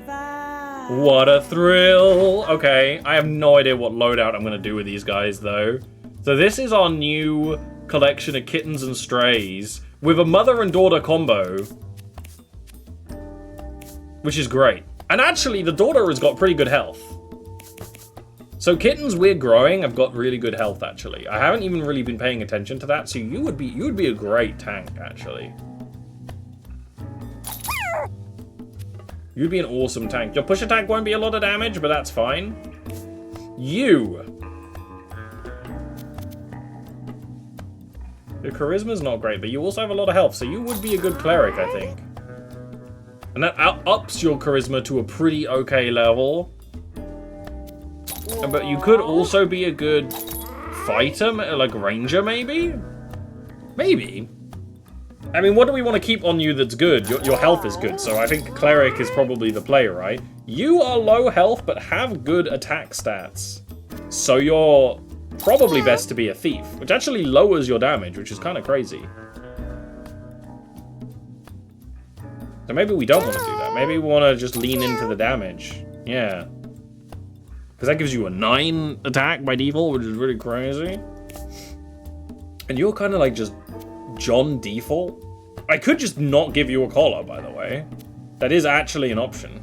What a thrill. Okay, I have no idea what loadout I'm going to do with these guys, though. So this is our new collection of kittens and strays with a mother and daughter combo, which is great. And actually, the daughter has got pretty good health. So kittens we're growing have got really good health, actually. I haven't even really been paying attention to that, so you would be a great tank, actually. You'd be an awesome tank. Your push attack won't be a lot of damage, but that's fine. Your charisma's not great, but you also have a lot of health, so you would be a good cleric, I think. And that ups your charisma to a pretty okay level. But you could also be a good fighter, like ranger, maybe? Maybe. I mean, what do we want to keep on you that's good? Your health is good, so I think cleric is probably the play, right? You are low health, but have good attack stats. So you're probably best to be a thief, which actually lowers your damage, which is kind of crazy. So maybe we don't want to do that. Maybe we want to just lean into the damage. Yeah. Because that gives you a 9 attack by default, which is really crazy. And you're kind of like just John default. I could just not give you a collar, by the way. That is actually an option.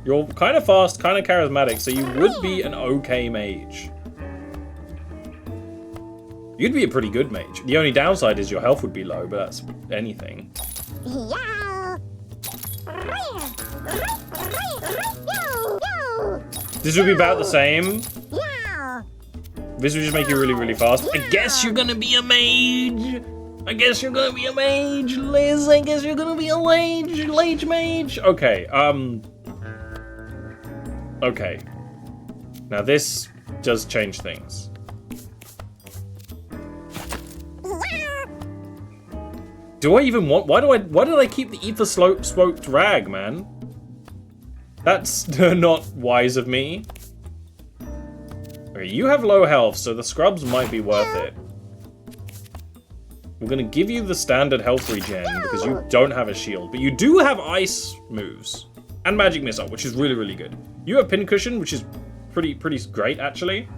You're kind of fast, kind of charismatic, so you would be an okay mage. You'd be a pretty good mage. The only downside is your health would be low, but that's anything. This would be about the same. This would just make you really, really fast. I guess you're gonna be a mage. I guess you're gonna be a mage, Liz. I guess you're gonna be a lage mage. Okay, okay. Now this does change things. Do I even want? Why did I keep the ether smoked rag, man? That's not wise of me. Okay, you have low health, so the scrubs might be worth it. We're gonna give you the standard health regen because you don't have a shield, but you do have ice moves and magic missile, which is really, really good. You have pincushion, which is pretty great, actually.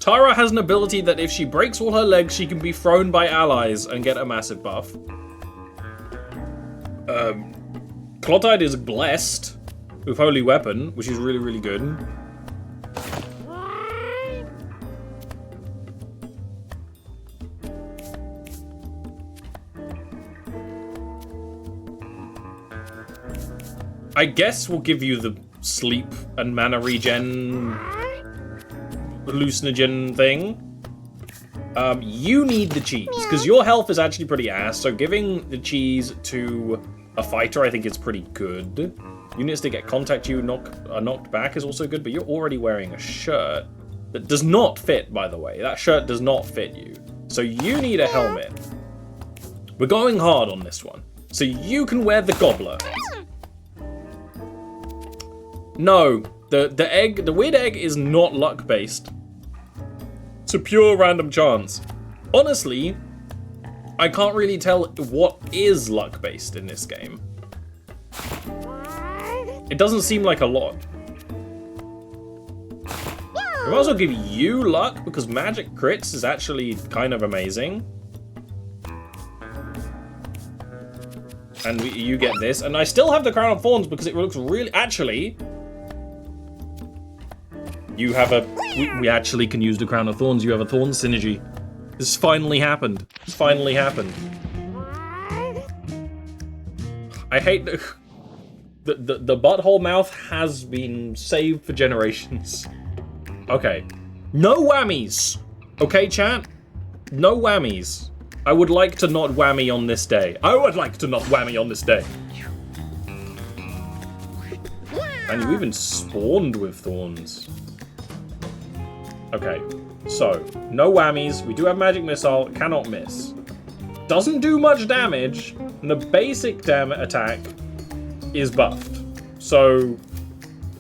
Tara has an ability that if she breaks all her legs, she can be thrown by allies and get a massive buff. Clotide is blessed with Holy Weapon, which is really, really good. I guess we'll give you the sleep and mana regen hallucinogen thing. You need the cheese because your health is actually pretty ass, so giving the cheese to a fighter I think is pretty good. Units that get contact you are knocked back is also good, but you're already wearing a shirt that does not fit, by the way. That shirt does not fit you, so you need a helmet. We're going hard on this one, so you can wear the gobbler. No, the weird egg is not luck based. It's a pure random chance. Honestly, I can't really tell what is luck based in this game. It doesn't seem like a lot. I might as well give you luck because magic crits is actually kind of amazing. And you get this, and I still have the Crown of Thorns because it looks really, actually, you have a, we actually can use the Crown of Thorns. You have a Thorn synergy. This finally happened. This finally happened. I hate the butthole mouth has been saved for generations. Okay. No whammies. Okay, chat? No whammies. I would like to not whammy on this day. I would like to not whammy on this day. And you even spawned with thorns. Okay, so, no whammies. We do have magic missile, cannot miss. Doesn't do much damage, and the basic attack is buffed. So,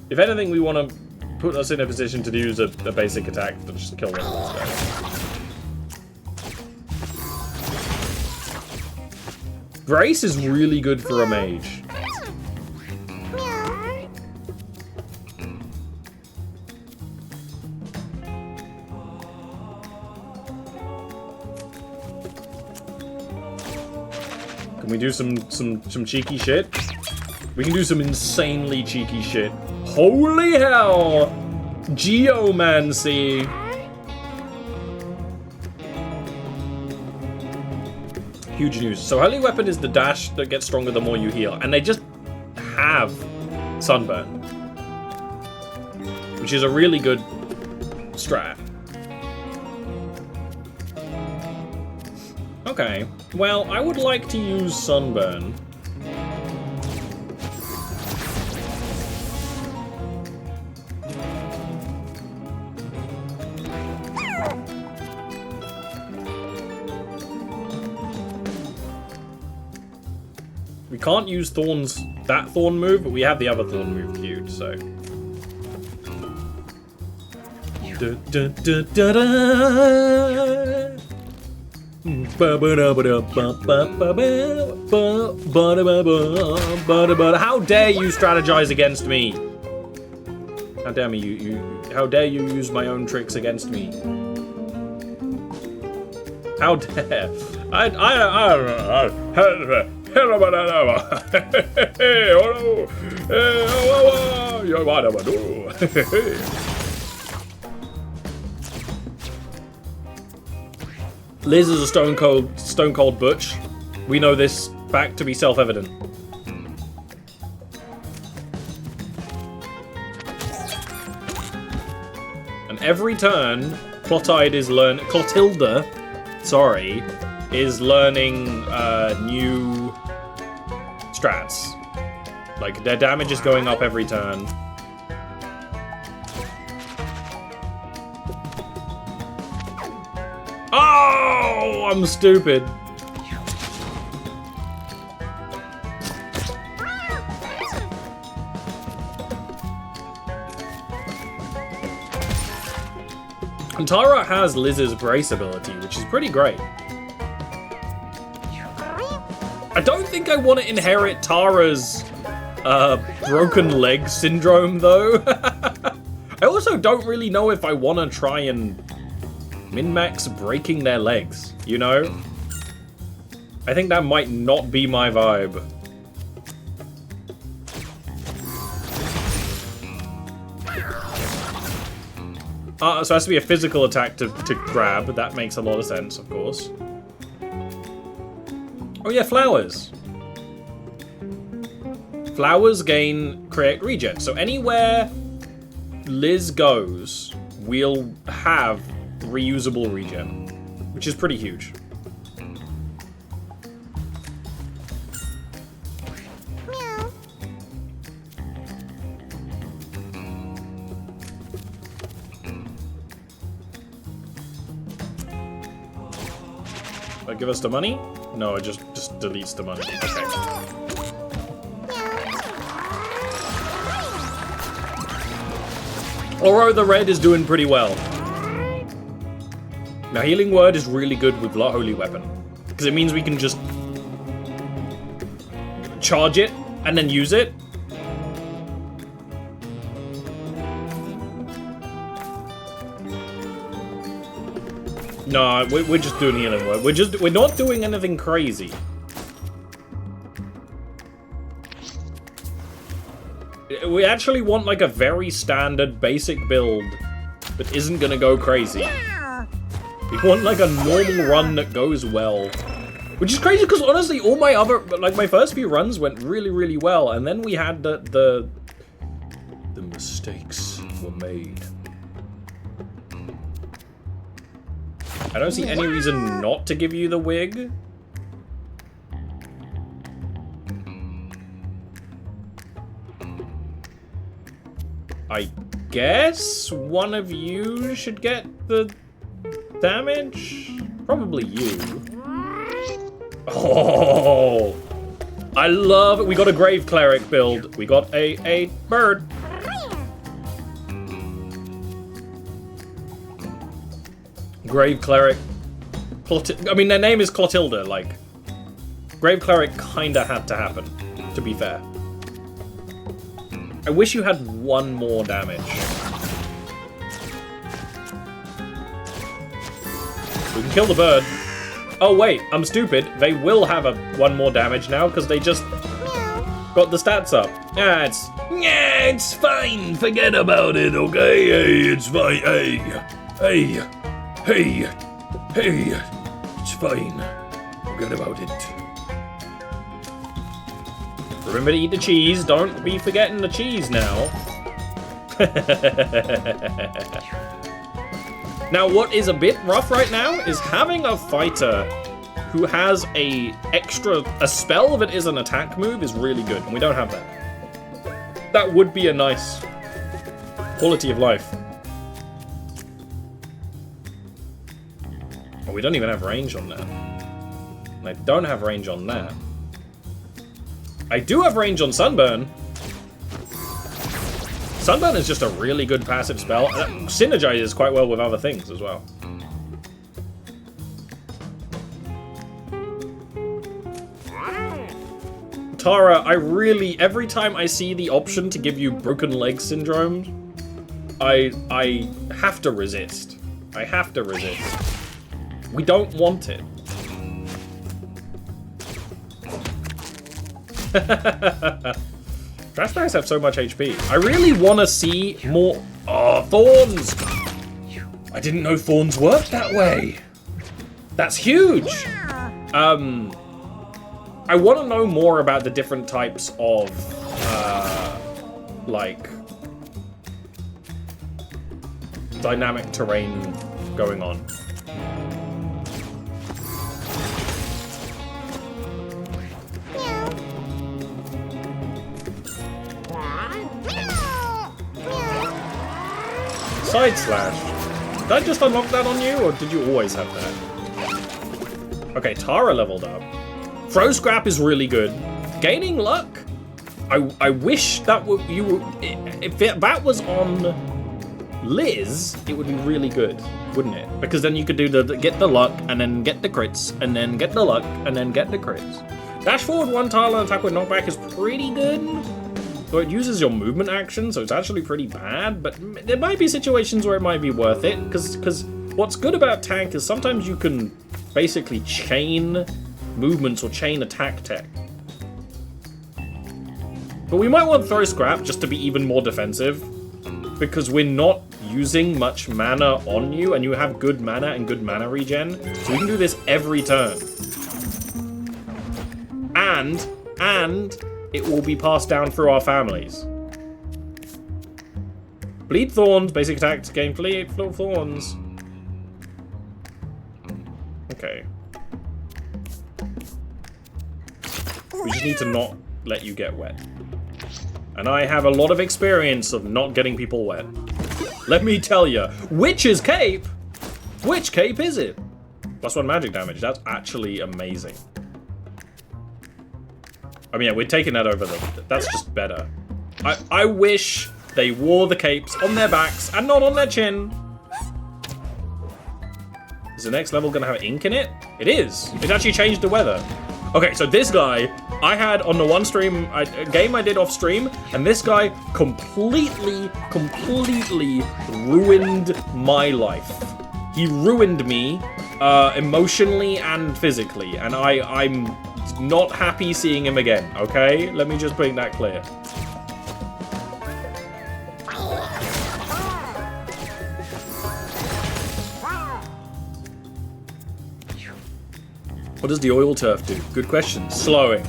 if anything, we want to put us in a position to use a basic attack to just kill them instead. Grace is really good for a mage. Can we do some cheeky shit? We can do some insanely cheeky shit. Holy hell! Geomancy! Huge news. So Holy Weapon is the dash that gets stronger the more you heal. And they just have Sunburn. Which is a really good strat. Okay. Well, I would like to use Sunburn. We can't use that Thorn move, but we have the other Thorn move queued, so. How dare you strategize against me? How dare me, how dare you use my own tricks against me? How dare? I Liz is a stone cold butch. We know this fact to be self-evident. And every turn, Clotilde is learning new strats. Like, their damage is going up every turn. Oh, I'm stupid. And Tara has Liz's brace ability, which is pretty great. I don't think I want to inherit Tara's broken leg syndrome, though. I also don't really know if I want to try and min-max breaking their legs, you know? I think that might not be my vibe. So it has to be a physical attack to grab, but that makes a lot of sense, of course. Oh yeah, flowers. Flowers create regen. So anywhere Liz goes, we'll have reusable regen, which is pretty huge. Give us the money? No, it just deletes the money. Okay. Oro the red is doing pretty well. Now, Healing Word is really good with Holy Weapon, because it means we can just charge it and then use it. No, we're just doing Healing Word. We're not doing anything crazy. We actually want like a very standard basic build that isn't gonna go crazy. We want like a normal run that goes well. Which is crazy because honestly all my my first few runs went really, really well, and then we had the mistakes were made. I don't see any reason not to give you the wig. I guess one of you should get the damage? Probably you. Oh! I love it. We got a Grave Cleric build. We got a bird. Grave Cleric. I mean, their name is Clotilda, like... Grave Cleric kinda had to happen, to be fair. I wish you had one more damage. We can kill the bird. Oh wait, I'm stupid. They will have one more damage now, because they just got the stats up. Yeah, it's fine. Forget about it, okay? Hey, it's fine. Hey, it's fine. Forget about it. Remember to eat the cheese. Don't be forgetting the cheese now. Now, what is a bit rough right now is having a fighter who has a spell that is an attack move is really good, and we don't have that. That would be a nice quality of life. Oh, we don't even have range on that. I don't have range on that. I do have range on Sunburn. Sunburn is just a really good passive spell. That synergizes quite well with other things as well. Tara, every time I see the option to give you broken leg syndrome, I have to resist. I have to resist. We don't want it. Trash bags have so much HP. I really want to see more... Oh, thorns! I didn't know thorns worked that way. That's huge! I want to know more about the different types of, like... dynamic terrain going on. Side slash. Did I just unlock that on you, or did you always have that? Okay, Tara leveled up. Throw Scrap is really good. Gaining luck. I wish that if that was on Liz, it would be really good, wouldn't it? Because then you could do get the luck and then get the crits and then get the luck and then get the crits. Dash forward 1 tile and attack with knockback is pretty good. So it uses your movement action, so it's actually pretty bad, but there might be situations where it might be worth it, because what's good about tank is sometimes you can basically chain movements or chain attack tech. But we might want Throw Scrap just to be even more defensive, because we're not using much mana on you, and you have good mana and good mana regen, so we can do this every turn. And it will be passed down through our families. Bleed Thorns, basic attacks, gain Bleed Thorns. Okay. We just need to not let you get wet. And I have a lot of experience of not getting people wet. Let me tell you, Witch's Cape? Which cape is it? +1 magic damage, that's actually amazing. I mean, yeah, we're taking that over them. That's just better. I wish they wore the capes on their backs and not on their chin. Is the next level gonna have ink in it? It is. It actually changed the weather. Okay, so this guy, I had on the one stream, a game I did off stream, and this guy completely ruined my life. He ruined me, emotionally and physically, and I'm not happy seeing him again, okay? Let me just bring that clear. What does the oil turf do? Good question. Slowing.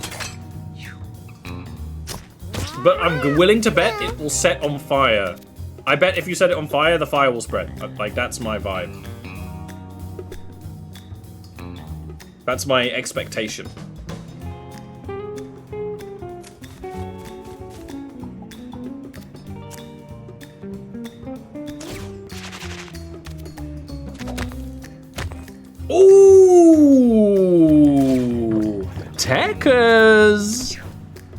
But I'm willing to bet it will set on fire. I bet if you set it on fire, the fire will spread. Like, that's my vibe. That's my expectation. Ooh! Techers!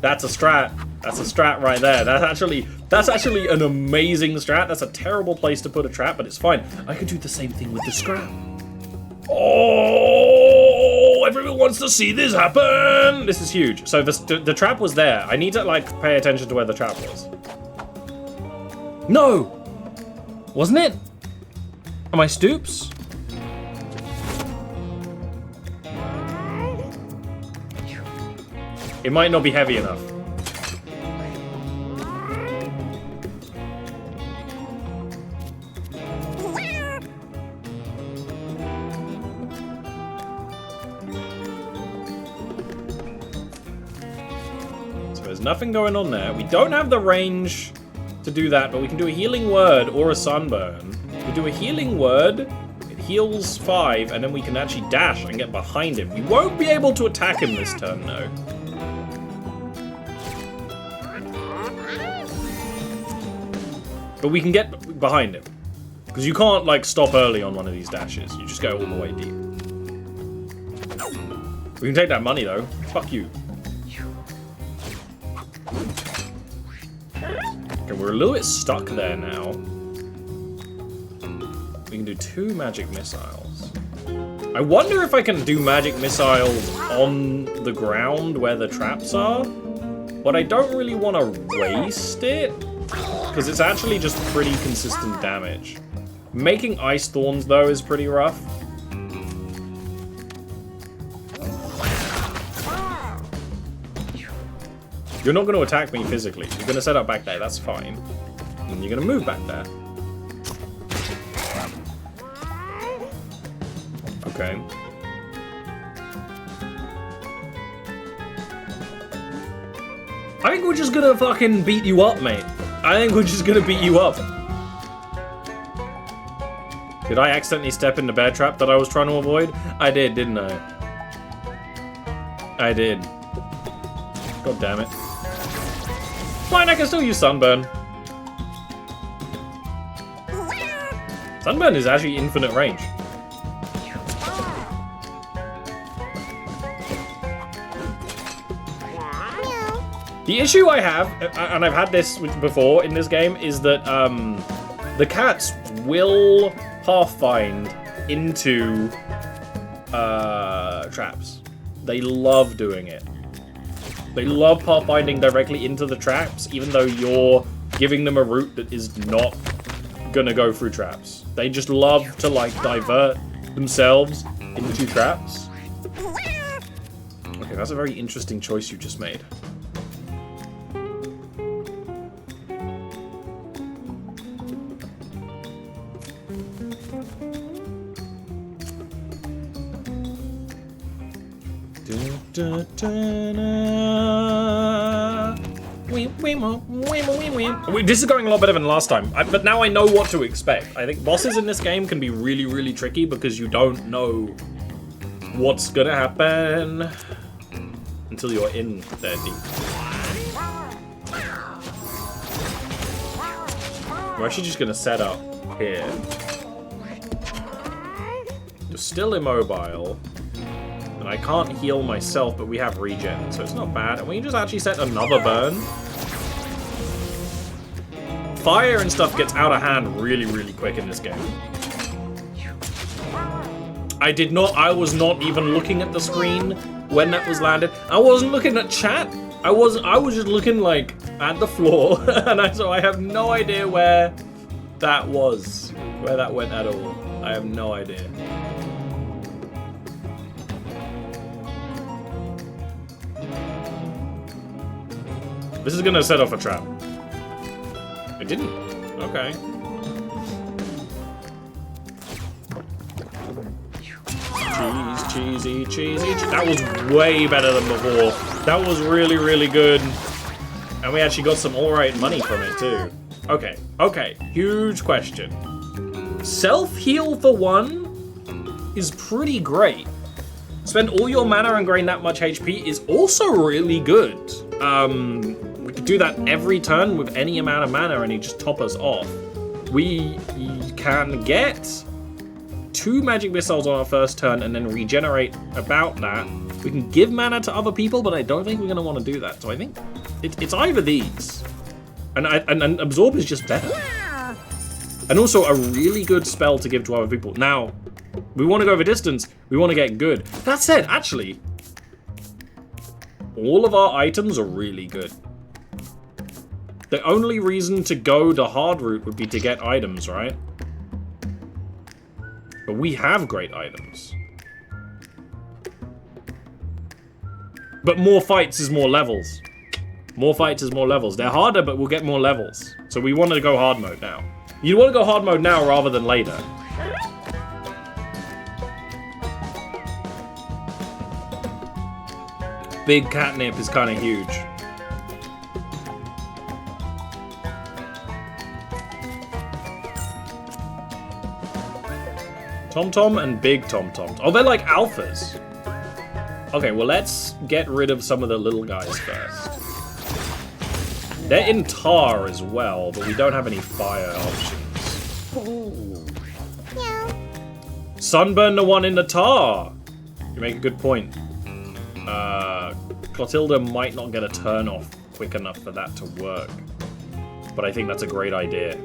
That's a strat. That's a strat right there. That's actually That's actually an amazing strat. That's a terrible place to put a trap, but it's fine. I could do the same thing with the scrap. Oh, everyone wants to see this happen. This is huge. So the trap was there. I need to like pay attention to where the trap was. No, wasn't it? Am I stoops? It might not be heavy enough. There's nothing going on there. We don't have the range to do that, but we can do a healing word or a sunburn. We do a healing word, it heals 5, and then we can actually dash and get behind him. We won't be able to attack him this turn, though. But we can get behind him. Because you can't, like, stop early on one of these dashes. You just go all the way deep. We can take that money, though. Fuck you. Okay, we're a little bit stuck there now. We can do 2 magic missiles. I wonder if I can do magic missiles on the ground where the traps are. But I don't really want to waste it. Because it's actually just pretty consistent damage. Making ice thorns, though, is pretty rough. You're not going to attack me physically. You're going to set up back there. That's fine. And you're going to move back there. Okay. I think we're just going to fucking beat you up, mate. I think we're just going to beat you up. Did I accidentally step in the bear trap that I was trying to avoid? I did, didn't I? I did. God damn it. Fine, I can still use Sunburn. Sunburn is actually infinite range. The issue I have, and I've had this before in this game, is that the cats will pathfind into traps. They love doing it. They love pathfinding directly into the traps, even though you're giving them a route that is not gonna go through traps. They just love to, like, divert themselves into traps. Okay, that's a very interesting choice you just made. This is going a lot better than last time, but now I know what to expect. I think bosses in this game can be really, really tricky because you don't know what's gonna happen until you're in there deep. We're actually just gonna set up here. You're still immobile. And I can't heal myself, but we have regen, so it's not bad. And we can just actually set another burn. Fire and stuff gets out of hand really, really quick in this game. I was not even looking at the screen when that was landed. I wasn't looking at chat. I was just looking, like, at the floor. And so I have no idea where that was. Where that went at all. I have no idea. This is gonna set off a trap. It didn't. Okay. Cheesy. That was way better than before. That was really, really good. And we actually got some alright money from it too. Okay. Huge question. Self-heal for 1 is pretty great. Spend all your mana and gain that much HP is also really good. We could do that every turn with any amount of mana and he just top us off. We can get 2 magic missiles on our first turn and then regenerate about that. We can give mana to other people, but I don't think we're going to want to do that. So I think it's either these. And absorb is just better. And also a really good spell to give to other people. Now, we want to go over distance. We want to get good. That said, actually, all of our items are really good. The only reason to go the hard route would be to get items, right? But we have great items. But more fights is more levels. More fights is more levels. They're harder, but we'll get more levels. So we want to go hard mode now. You want to go hard mode now rather than later. Big catnip is kind of huge. TomTom and Big TomTom. Oh, they're like alphas. Okay, well, let's get rid of some of the little guys first. They're in tar as well, but we don't have any fire options. Sunburn the one in the tar. You make a good point. Clotilda might not get a turn off quick enough for that to work. But I think that's a great idea.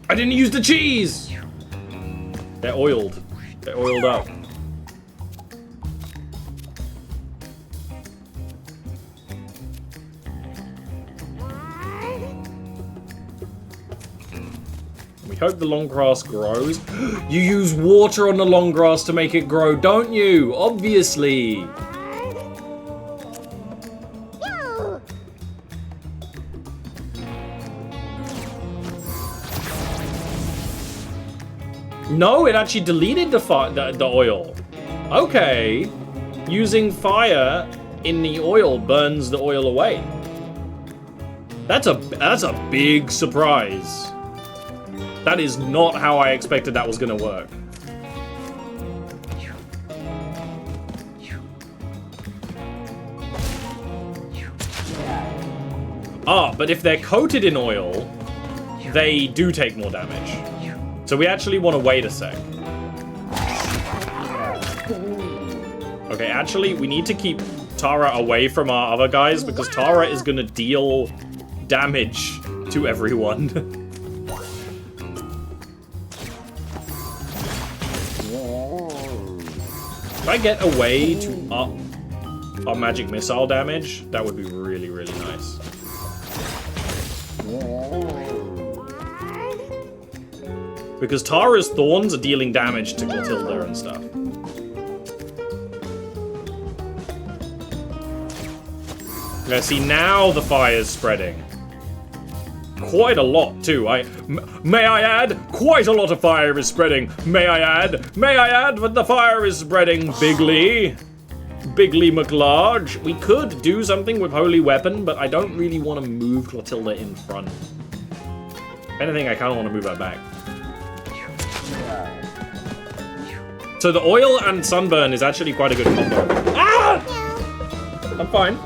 I didn't use the cheese! They're oiled. They're oiled up. We hope the long grass grows. You use water on the long grass to make it grow, don't you? Obviously. No, it actually deleted the oil. Okay. Using fire in the oil burns the oil away. That's a big surprise. That is not how I expected that was gonna work. Ah, but if they're coated in oil, they do take more damage. So we actually want to wait a sec. Okay, actually, we need to keep Tara away from our other guys because Tara is going to deal damage to everyone. If I get a way to up our magic missile damage, that would be really, really nice. Because Tara's thorns are dealing damage to Clotilda and stuff. Yeah, see, now the fire's spreading. Quite a lot, too. May I add, quite a lot of fire is spreading. May I add, that the fire is spreading bigly. Bigly McLarge. We could do something with Holy Weapon, but I don't really want to move Clotilda in front. If anything, I kind of want to move her back. So the oil and sunburn is actually quite a good combo. Ah! I'm fine.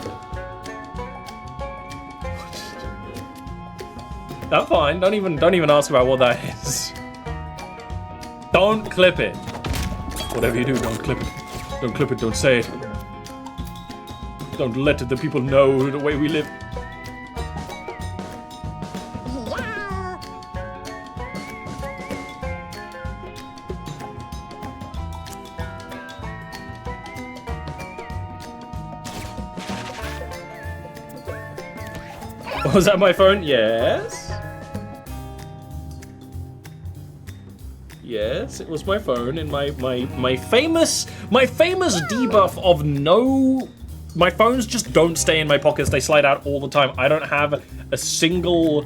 I'm fine. Don't even ask about what that is. Don't clip it. Whatever you do, don't clip it. Don't clip it. Don't say it. Don't let the people know the way we live. Was that my phone? Yes. Yes, it was my phone and my famous debuff of no. My phones just don't stay in my pockets. They slide out all the time. I don't have a single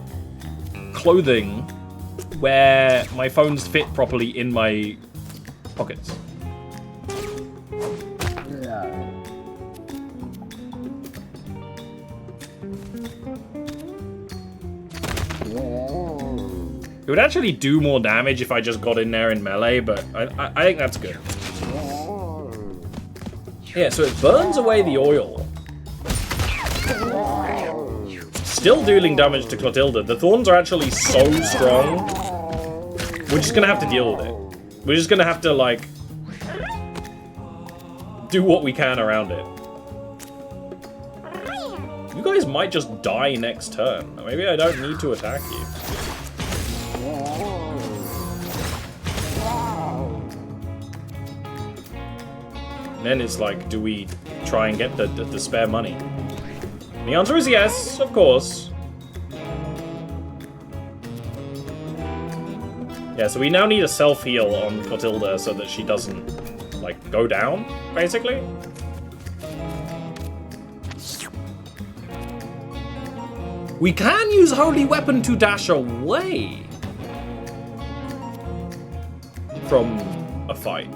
clothing where my phones fit properly in my pockets. It would actually do more damage if I just got in there in melee, but I think that's good. Yeah, so it burns away the oil. Still dealing damage to Clotilda. The thorns are actually so strong We're just gonna have to deal with it. We're just gonna have to, like, do what we can around it. You guys might just die next turn. Maybe I don't need to attack you. And then it's like, do we try and get the spare money? And the answer is yes, of course. Yeah, so we now need a self-heal on Clotilda so that she doesn't, like, go down, basically. We can use Holy Weapon to dash away from a fight.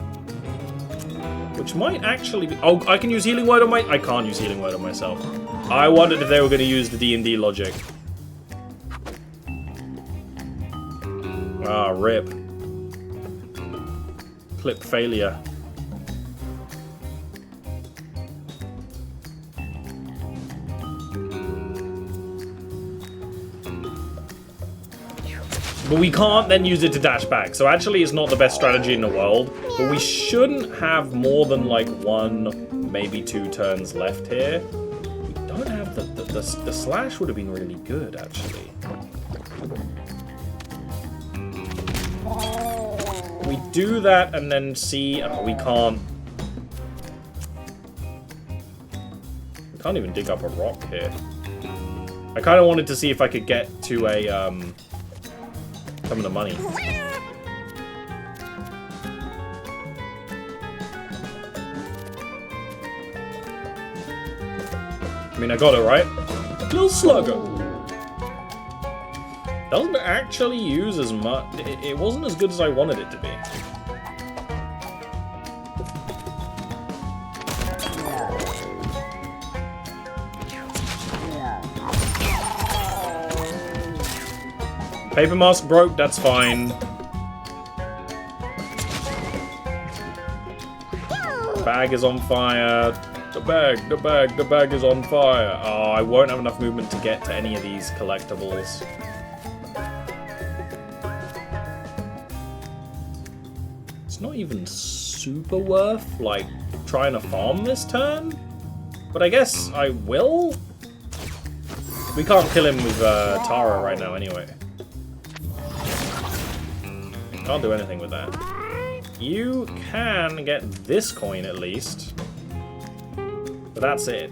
Which might actually be... Oh, I can use Healing Word on my... I can't use Healing Word on myself. I wondered if they were going to use the D&D logic. Ah, rip. Clip failure. But we can't then use it to dash back. So actually it's not the best strategy in the world. But we shouldn't have more than like 1, maybe 2 turns left here. We don't have the slash would have been really good, actually. We do that and then see... Oh, we can't... We can't even dig up a rock here. I kind of wanted to see if I could get to a, some of the money. I mean, I got it, right? Little slugger. Doesn't actually use as much. It wasn't as good as I wanted it to be. Paper mask broke, that's fine. Bag is on fire. The bag is on fire. Oh, I won't have enough movement to get to any of these collectibles. It's not even super worth, like, trying to farm this turn. But I guess I will. We can't kill him with Tara right now anyway. Can't do anything with that. You can get this coin at least. But that's it.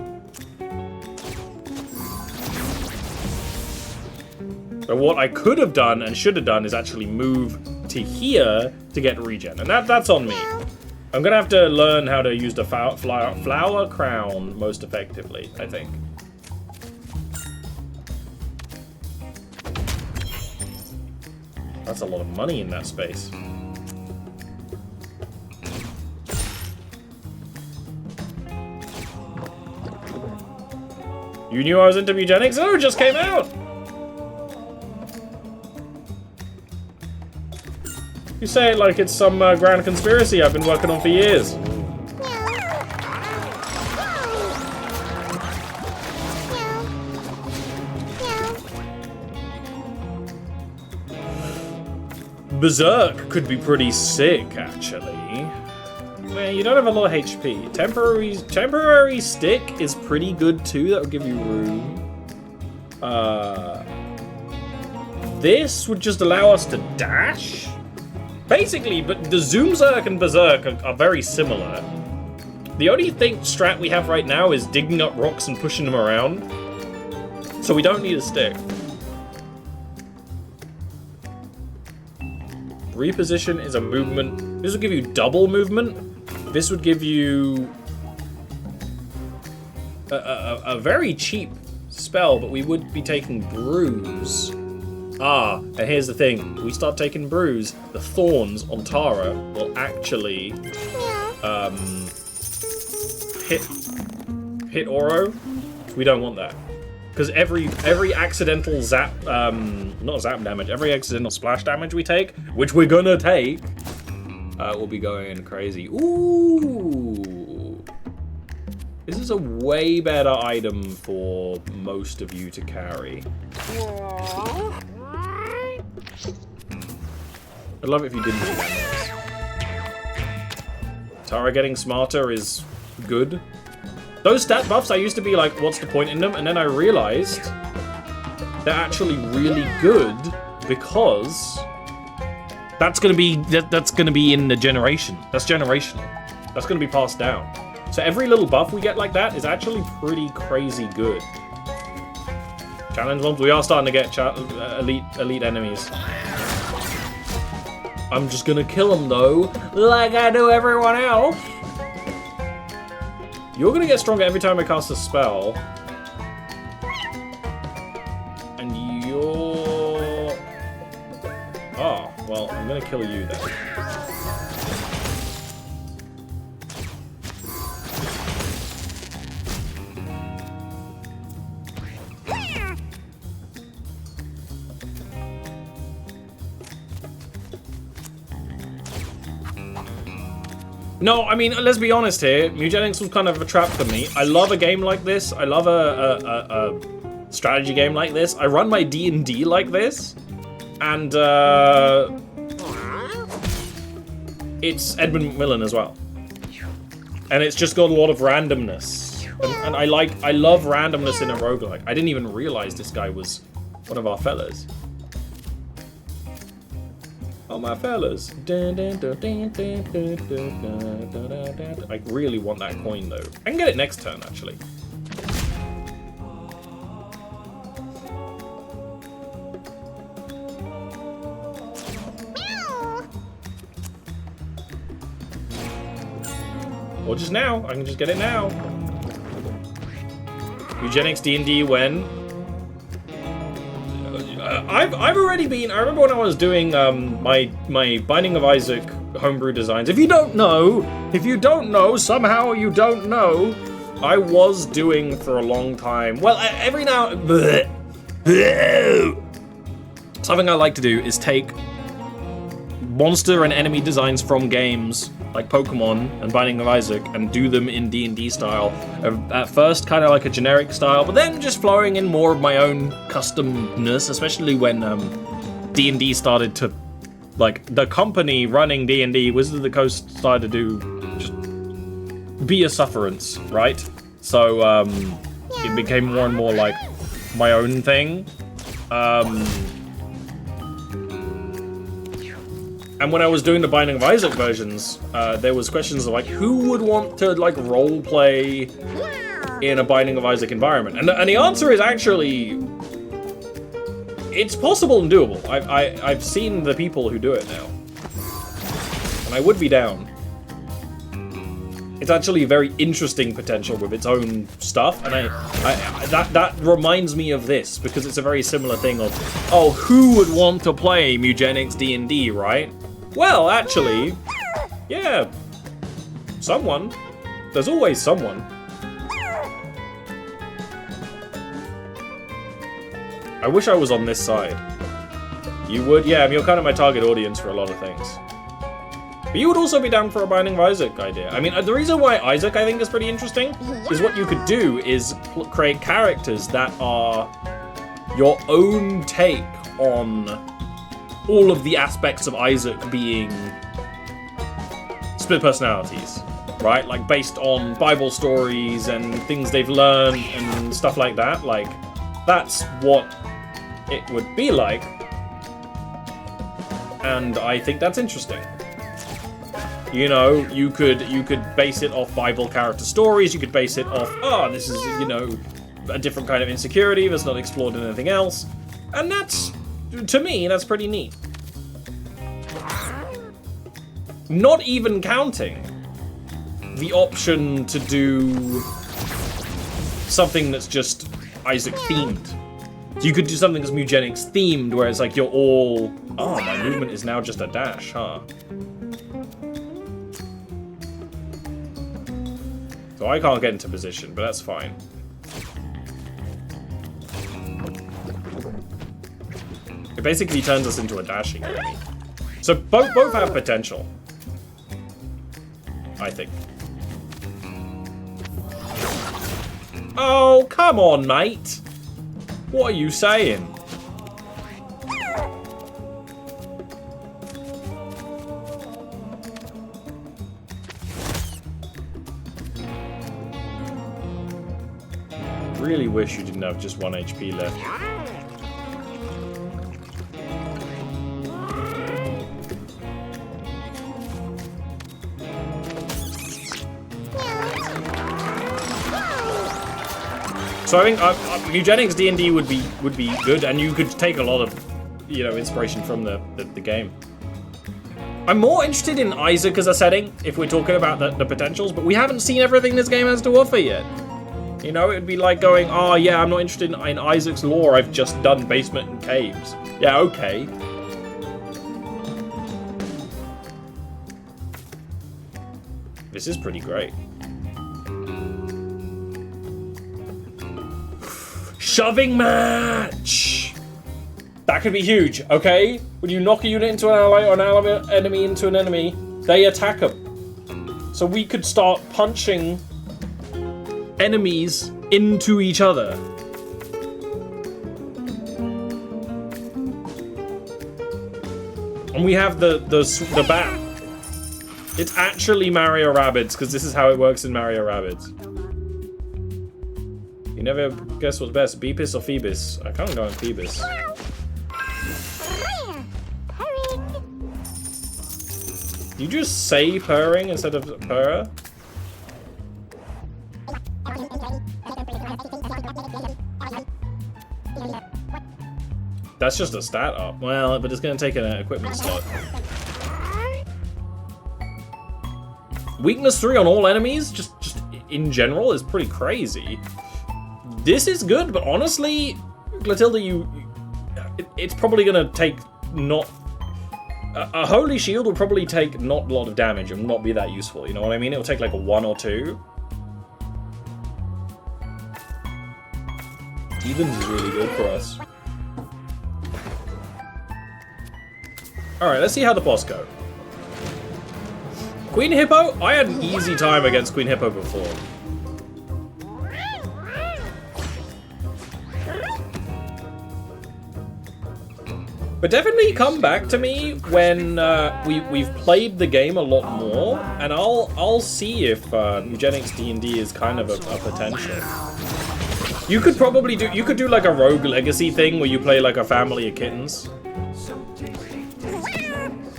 But what I could have done and should have done is actually move to here to get regen. And that's on me. I'm going to have to learn how to use the flower crown most effectively, I think. That's a lot of money in that space. You knew I was into Mewgenics? Oh, it just came out! You say it like it's some grand conspiracy I've been working on for years. Berserk could be pretty sick, actually. Man, you don't have a lot of HP. Temporary stick is pretty good too. That would give you room. This would just allow us to dash. Basically, but the Zoomzerk and Berserk are very similar. The only strat we have right now is digging up rocks and pushing them around. So we don't need a stick. Reposition is a movement. This would give you double movement. This would give you a very cheap spell, but we would be taking Bruise. Ah, and here's the thing. We start taking Bruise, the thorns on Tara will actually hit Oro. We don't want that. Because every accidental zap, not zap damage, every accidental splash damage we take, which we're gonna take, will be going crazy. Ooh! This is a way better item for most of you to carry. I'd love it if you didn't need enemies. Tara getting smarter is good. Those stat buffs, I used to be like, what's the point in them? And then I realized they're actually really good because that's gonna be in the generation. That's generational. That's gonna be passed down. So every little buff we get like that is actually pretty crazy good. Challenge mobs, we are starting to get elite enemies. I'm just gonna kill them though, like I do everyone else. You're gonna get stronger every time I cast a spell. And you're... Oh, well, I'm gonna kill you then. No, I mean, let's be honest here. Mewgenics was kind of a trap for me. I love a game like this. I love a strategy game like this. I run my D&D like this. And, it's Edmund Macmillan as well. And it's just got a lot of randomness. And I love randomness in a roguelike. I didn't even realize this guy was one of our fellas. Oh, my fellas. I really want that coin, though. I can get it next turn, actually. Or just now. I can just get it now. Mewgenics D&D when... I've already been... I remember when I was doing my Binding of Isaac homebrew designs. If you don't know, somehow you don't know, I was doing for a long time. Well, every now... Something I like to do is take monster and enemy designs from games like Pokemon and Binding of Isaac and do them in D&D style. At first, kind of like a generic style, but then just flowing in more of my own customness, especially when D&D started to, like, the company running D&D, Wizards of the Coast, started to do just be a sufferance, right? So it became more and more like my own thing. And when I was doing the Binding of Isaac versions, there was questions of like, who would want to like role play in a Binding of Isaac environment? And the answer is actually, it's possible and doable. I've seen the people who do it now, and I would be down. It's actually a very interesting potential with its own stuff, and that reminds me of this because it's a very similar thing of, oh, who would want to play Mewgenics D&D, right? Well, actually, yeah, someone. There's always someone. I wish I was on this side. You would? Yeah, I mean, you're kind of my target audience for a lot of things. But you would also be down for a Binding of Isaac idea. I mean, the reason why Isaac, I think, is pretty interesting is what you could do is create characters that are your own take on all of the aspects of Isaac being split personalities, right? Like, based on Bible stories and things they've learned and stuff like that. Like, that's what it would be like. And I think that's interesting. You know, you could base it off Bible character stories. You could base it off, oh, this is, you know, a different kind of insecurity that's not explored in anything else. And that's, to me, that's pretty neat. Not even counting the option to do something that's just Isaac themed. You could do something that's Mewgenics themed, where it's like you're all, oh, my movement is now just a dash, huh? So I can't get into position, but that's fine. It basically turns us into a dashing enemy. So both have potential, I think. Oh, come on, mate. What are you saying? really wish you didn't have just 1 HP left. So I think Mewgenics D&D would be good, and you could take a lot of, you know, inspiration from the game. I'm more interested in Isaac as a setting if we're talking about the potentials, but we haven't seen everything this game has to offer yet. You know, it'd be like going, oh yeah, I'm not interested in Isaac's lore, I've just done basement and caves. Yeah, okay. This is pretty great. Shoving match! That could be huge, okay? When you knock a unit into an ally or an enemy into an enemy, they attack them. So we could start punching enemies into each other. And we have the bat. It's actually Mario Rabbids, because this is how it works in Mario Rabbids. You never guess what's best, Beepus or Phoebus? I can't go on Phoebus. You just say purring instead of purr? That's just a stat up. Well, but it's going to take an equipment slot. Weakness 3 on all enemies, just in general, is pretty crazy. This is good, but honestly, Clotilda, it's probably going to take not... A Holy Shield will probably take not a lot of damage and not be that useful, you know what I mean? It'll take like a 1 or 2. Evens is really good for us. Alright, let's see how the boss go. Queen Hippo? I had an easy time against Queen Hippo before. But definitely come back to me when we've played the game a lot more, and I'll see if Mewgenics D&D is kind of a potential. You could probably do like a rogue legacy thing where you play like a family of kittens.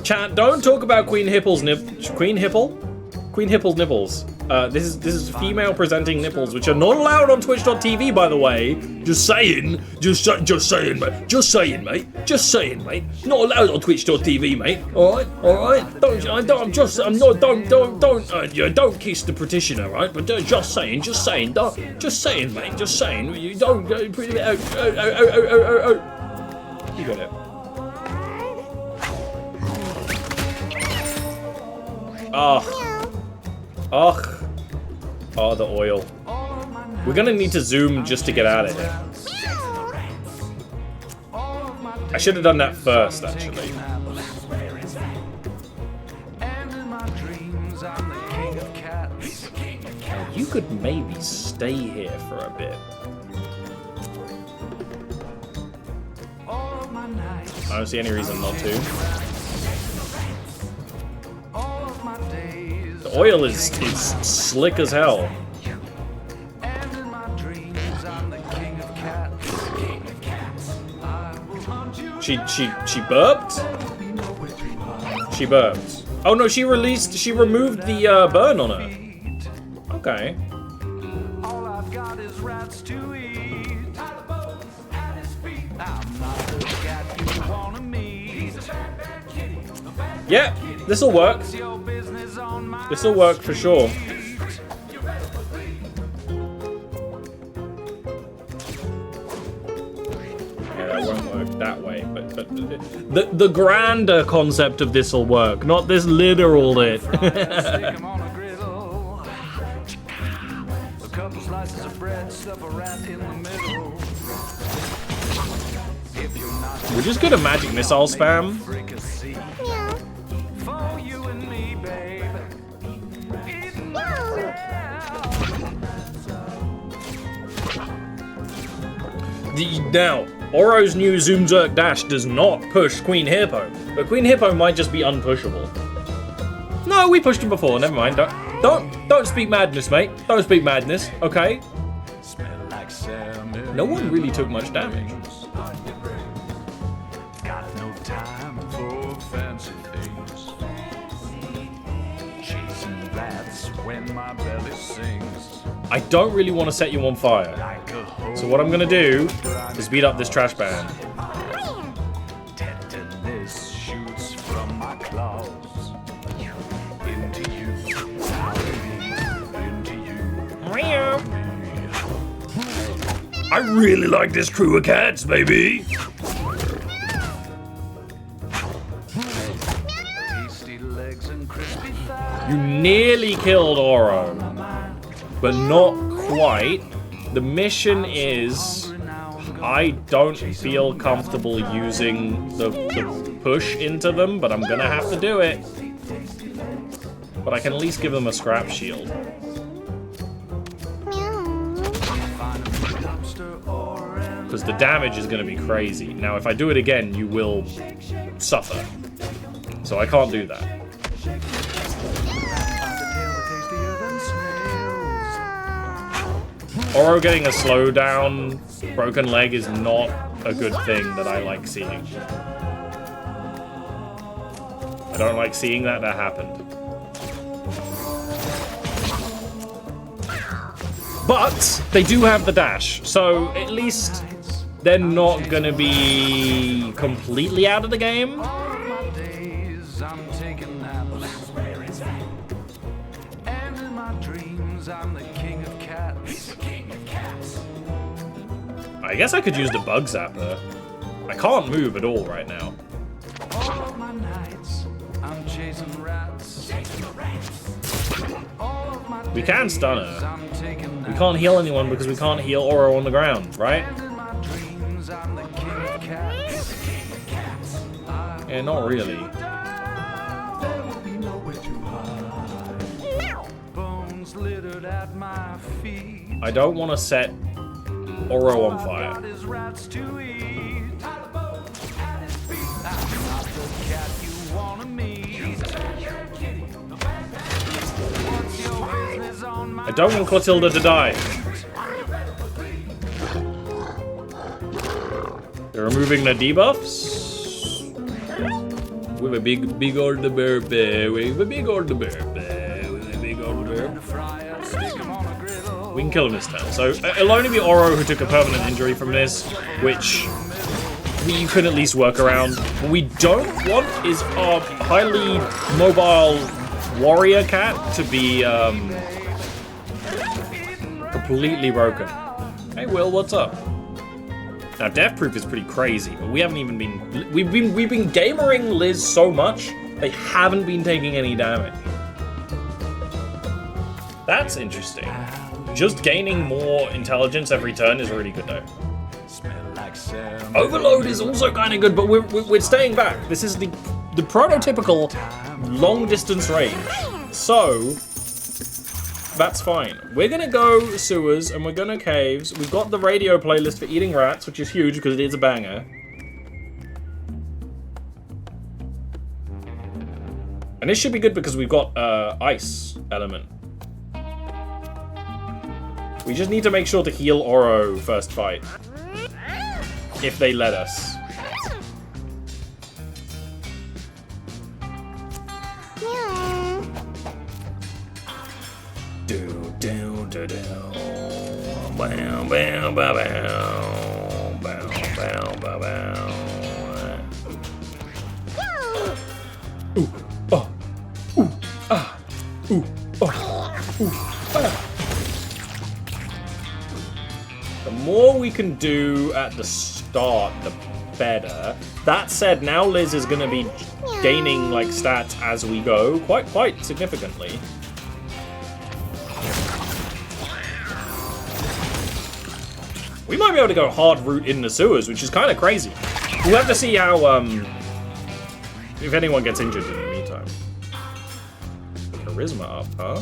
Chat, don't talk about Queen Hipple's nipples. Queen Hipple's nipples. This is female presenting nipples, which are not allowed on Twitch.tv, by the way. Just saying. Just saying, mate. Just saying, mate. Just saying, mate. Not allowed on Twitch.tv, mate. All right. Don't kiss the petitioner, right? But just saying, just saying, mate. Just saying. You don't. You got it. Oh, the oil. We're gonna need to zoom just to get out of here. I should have done that first, actually. You could maybe stay here for a bit. I don't see any reason not to. The oil is slick as hell. She burped? She burped. Oh no, she removed the burn on her. Okay. Yeah, this'll work. This'll work for sure. Yeah, that won't work that way, but the grander concept of this'll work, not this literal it. We're just good at magic missile spam. Now, Oro's new Zoom Zerk Dash does not push Queen Hippo, but Queen Hippo might just be unpushable. No, we pushed him before, never mind. Don't speak madness, mate. Don't speak madness, okay? No one really took much damage. Got no time for fancy things. Chasing rats when my belly sings. I don't really want to set you on fire. So what I'm going to do is beat up this trash band. Tetanus shoots from my claws. Into you, into you. I really like this crew of cats, baby. Tasty legs and crispy thighs. You nearly killed Oro, but not quite. The mission is, I don't feel comfortable using the push into them, but I'm gonna have to do it. But I can at least give them a scrap shield. Because the damage is going to be crazy. Now, if I do it again, you will suffer. So I can't do that. Oro getting a slowdown, broken leg is not a good thing that I like seeing. I don't like seeing that happened. But they do have the dash, so at least they're not gonna be completely out of the game. I guess I could use the bug zapper. I can't move at all right now. We can stun her. We can't heal anyone because we can't heal Oro on the ground, right? Yeah, not really. I don't want to set Oro on fire. I don't want Clotilda to die. They're removing the debuffs. With a big old burp. With a big old burp. With a big old burp. We can kill him this turn. So it'll only be Oro who took a permanent injury from this, which we could at least work around. What we don't want is our highly mobile warrior cat to be completely broken. Hey Will, what's up? Now Death Proof is pretty crazy, but we haven't even been we've been gamering Liz so much, they haven't been taking any damage. That's interesting. Just gaining more intelligence every turn is really good though. Overload is also kind of good, but we're staying back. This is the prototypical long distance range. So that's fine. We're gonna go sewers and we're gonna caves. We've got the radio playlist for eating rats, which is huge because it is a banger. And this should be good because we've got ice element. We just need to make sure to heal Oro first fight. If they let us. Bow, bow, bow, bow. Bow, bow, bow, bow. Ooh, oh, ooh, ah, ooh, oh, ooh, ah. The more we can do at the start, the better. That said, now Liz is going to be gaining like stats as we go, quite significantly. We might be able to go hard route in the sewers, which is kind of crazy. We'll have to see how, if anyone gets injured in the meantime. Charisma up, huh?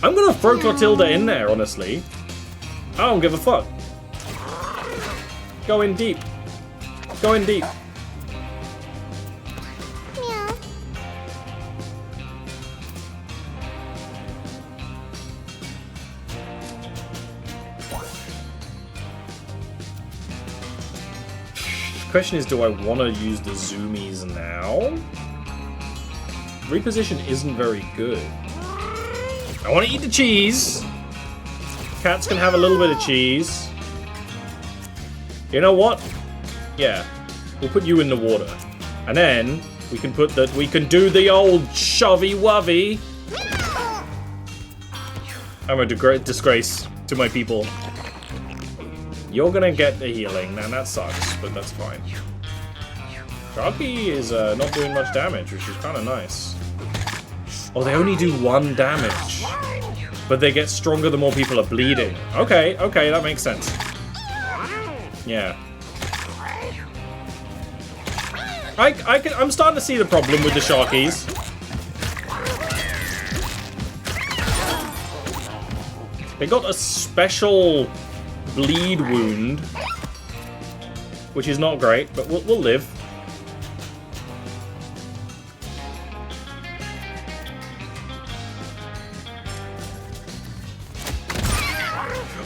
I'm gonna throw Clotilda in there, honestly. I don't give a fuck. Go in deep. Go in deep. Meow. The question is, do I want to use the zoomies now? Reposition isn't very good. I want to eat the cheese. Cats can have a little bit of cheese. You know what? Yeah, we'll put you in the water, and then we can put that. We can do the old shovey-wovey. I'm a disgrace to my people. You're gonna get the healing. Now that sucks, but that's fine. Sharky is not doing much damage, which is kind of nice. Oh, they only do 1 damage. But they get stronger the more people are bleeding. Okay, okay, that makes sense. Yeah. I'm starting to see the problem with the Sharkies. They got a special bleed wound, which is not great, but we'll live.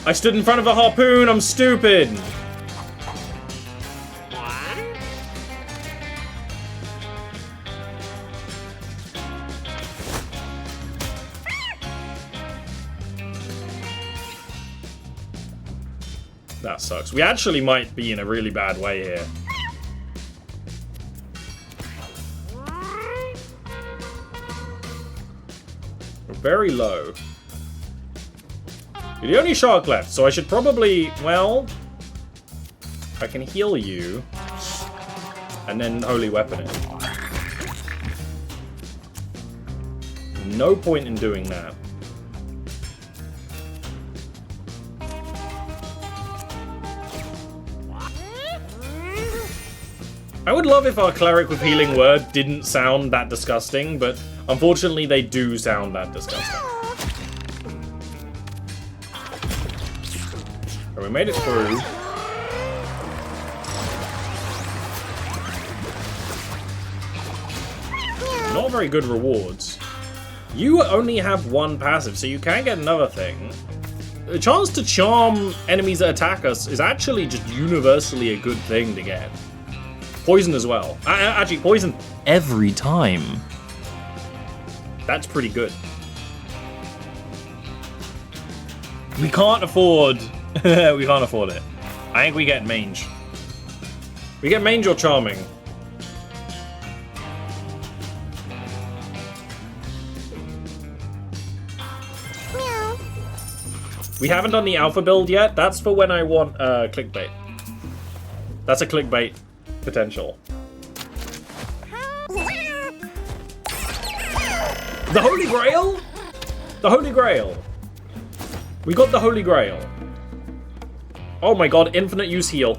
I stood in front of a harpoon, I'm stupid! That sucks. We actually might be in a really bad way here. We're very low. You're the only shark left, so I should probably, well, I can heal you, and then holy weapon it. No point in doing that. I would love if our cleric with healing word didn't sound that disgusting, but unfortunately they do sound that disgusting. We made it through. Not very good rewards. You only have 1 passive, so you can get another thing. The chance to charm enemies that attack us is actually just universally a good thing to get. Poison as well. Actually, poison every time. That's pretty good. We can't afford... we can't afford it. I think we get mange. We get mange or charming. Meow. We haven't done the alpha build yet. That's for when I want clickbait. That's a clickbait potential. The Holy Grail? The Holy Grail. We got the Holy Grail. Oh my god, infinite use heal.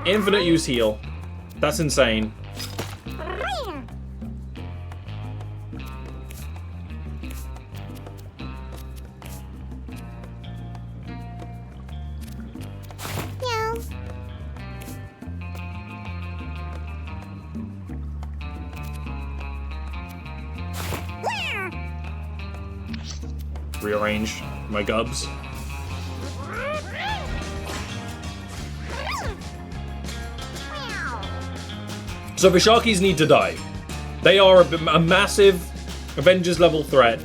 Infinite use heal. That's insane. Meow. Rearrange my gubs. So the Sharkies need to die. They are a massive Avengers level threat.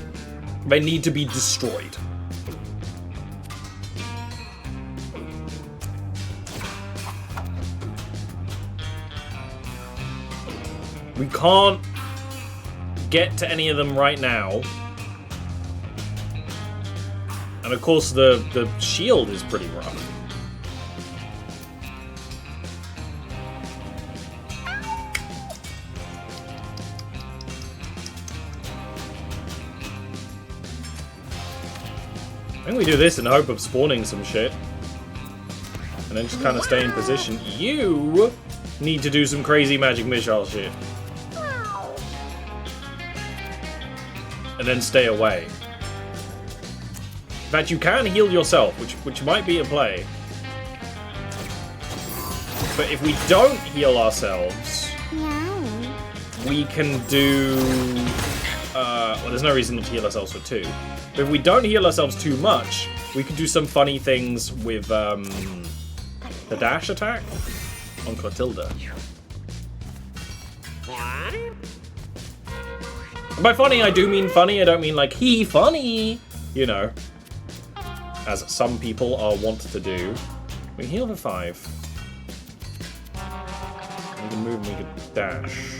They need to be destroyed. We can't get to any of them right now. And of course the shield is pretty rough. I think we do this in the hope of spawning some shit. And then just kind of stay in position. You need to do some crazy magic missile shit. And then stay away. In fact, you can heal yourself, which might be a play. But if we don't heal ourselves, Meow. we can do... well, there's no reason not to heal ourselves for 2. But if we don't heal ourselves too much, we could do some funny things with the dash attack on Clotilda. And by funny, I do mean funny. I don't mean like, he funny, you know. As some people are wont to do. We can heal for 5. We can move and we can dash.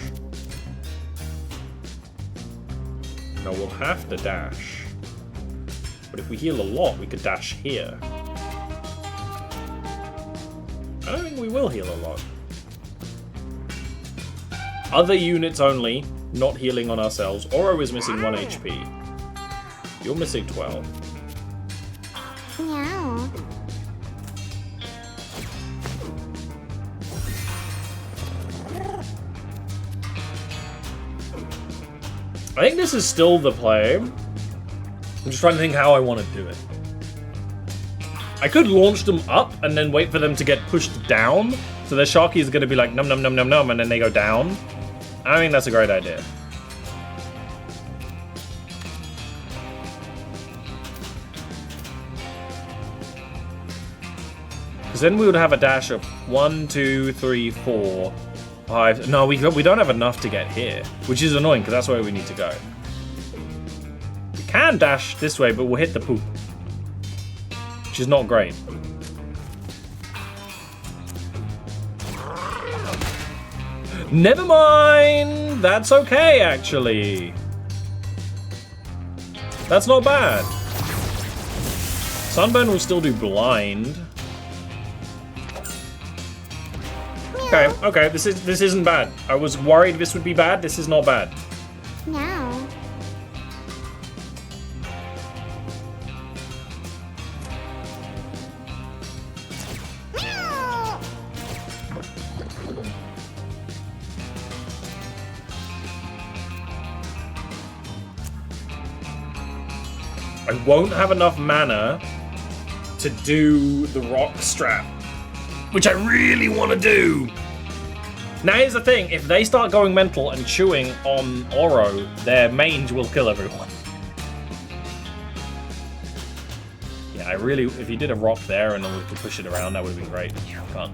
No, we'll have to dash. But if we heal a lot, we could dash here. I don't think we will heal a lot. Other units only, not healing on ourselves. Oro is missing 1 HP. You're missing 12. Meow. I think this is still the play. I'm just trying to think how I want to do it. I could launch them up and then wait for them to get pushed down. So their Sharky is going to be like num num num num num and then they go down. I think that's a great idea. Because then we would have a dash of 1, 2, 3, 4, 5. No, we don't have enough to get here, which is annoying because that's where we need to go. We can dash this way, but we'll hit the poop, which is not great. Never mind. That's okay, actually. That's not bad. Sunburn will still do blind. Okay, okay, this isn't bad. I was worried this would be bad. This is not bad. Meow. Meow. I won't have enough mana to do the rock strap, which I really want to do. Now here's the thing, if they start going mental and chewing on Oro, their mange will kill everyone. Yeah, I really, if you did a rock there and then we could push it around, that would have been great. Can't.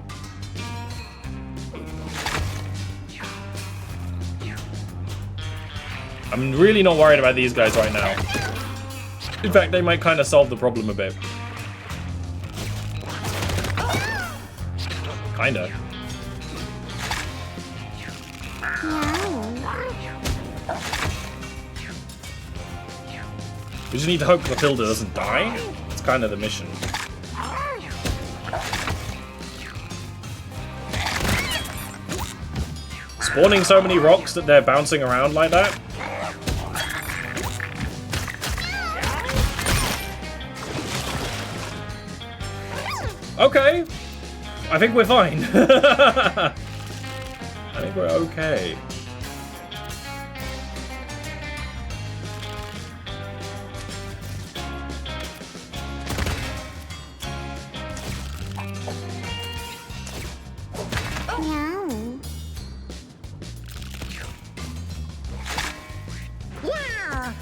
I'm really not worried about these guys right now. In fact, they might kind of solve the problem a bit. Kinda. We just need to hope Clotilda doesn't die. It's kind of the mission. Spawning so many rocks that they're bouncing around like that. Okay. I think we're fine. I think we're okay. Meow. Yeah.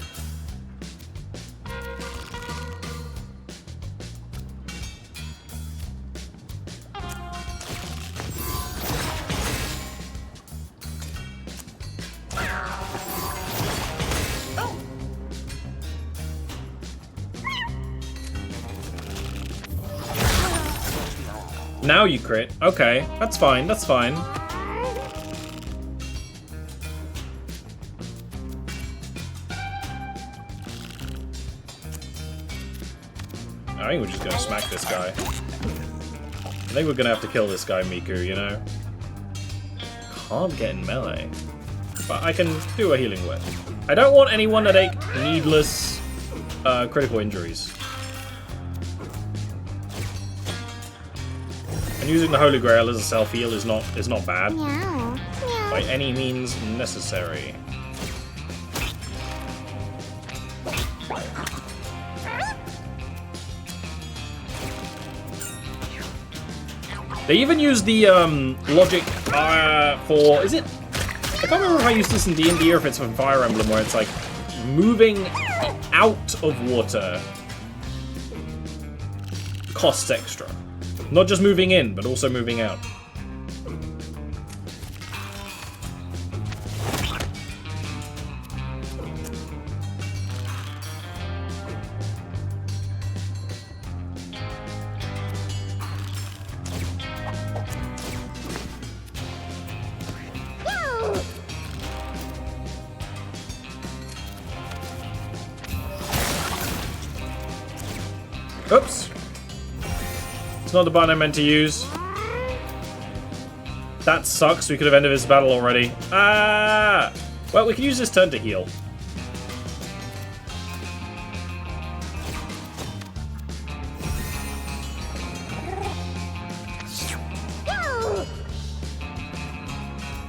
Now you crit. Okay, that's fine, that's fine. I think we're just gonna smack this guy. I think we're gonna have to kill this guy, Miku, you know? Can't get in melee. But I can do a healing whip. I don't want anyone to take needless critical injuries. And using the Holy Grail as a self-heal is not bad. Meow. Meow. By any means necessary. They even use the logic for... Is it... I can't remember if I used this in D&D or if it's from Fire Emblem, where it's like moving out of water costs extra. Not just moving in, but also moving out. Oops. It's not the button I meant to use. That sucks. We could have ended this battle already. Ah! Well, we can use this turn to heal.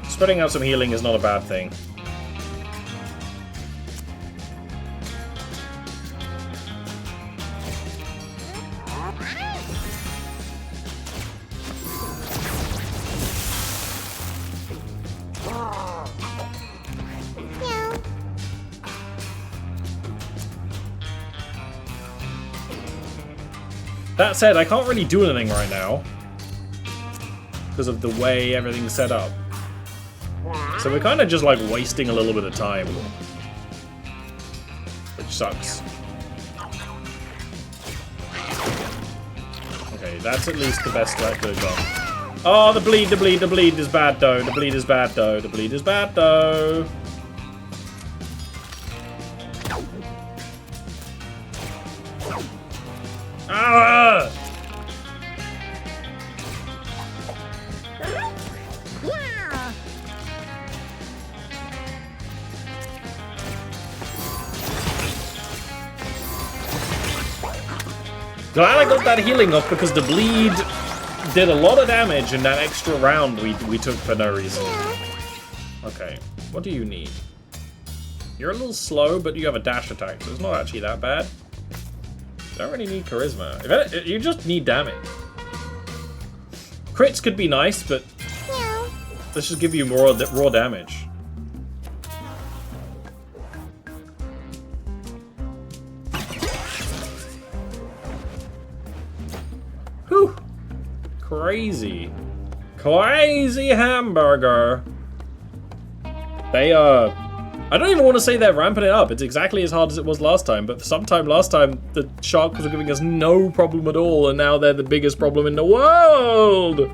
Spreading out some healing is not a bad thing. That said, I can't really do anything right now because of the way everything's set up. So we're kind of just like wasting a little bit of time, which sucks. Okay, that's at least the best I could have done. Oh, the bleed is bad though. The bleed is bad though. The bleed is bad though. Ah! Glad I got that healing off because the bleed did a lot of damage in that extra round we took for no reason. Okay, what do you need? You're a little slow, but you have a dash attack, so it's not actually that bad. Don't really need charisma. You just need damage. Crits could be nice, but let's just give you more raw damage. Whew. Crazy. Crazy hamburger. I don't even want to say they're ramping it up. It's exactly as hard as it was last time, but sometime last time the sharks were giving us no problem at all, and now they're the biggest problem in the world!